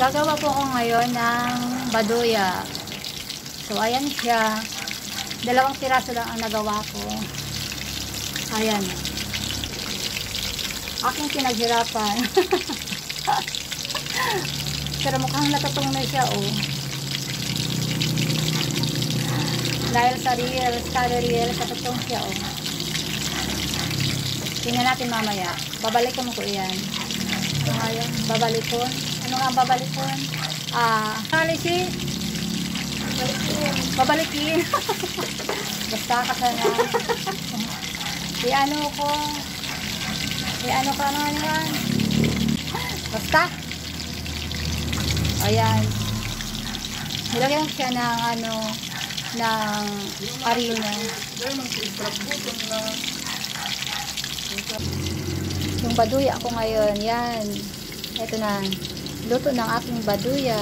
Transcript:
Gagawa po ako ngayon ng baduya. So, ayan siya. 2 piraso lang ang nagawa ko. Ayan. Aking pinaghirapan. Pero mukhang natutong na siya, oh. Dahil sa real, natutong siya, oh. Tingnan natin mamaya. Babalikan mo ko iyan. Ano nga yun? Babalikon? Ano nga babalikon? Analisi? Babalikin. Basta ka sana. I-ano ko. I-ano ka naman yan. Basta. Ayan. Nilagyan siya ng ano, ng harina. Yung baduya ako ngayon, yan. Ito na. Luto ng aking baduya.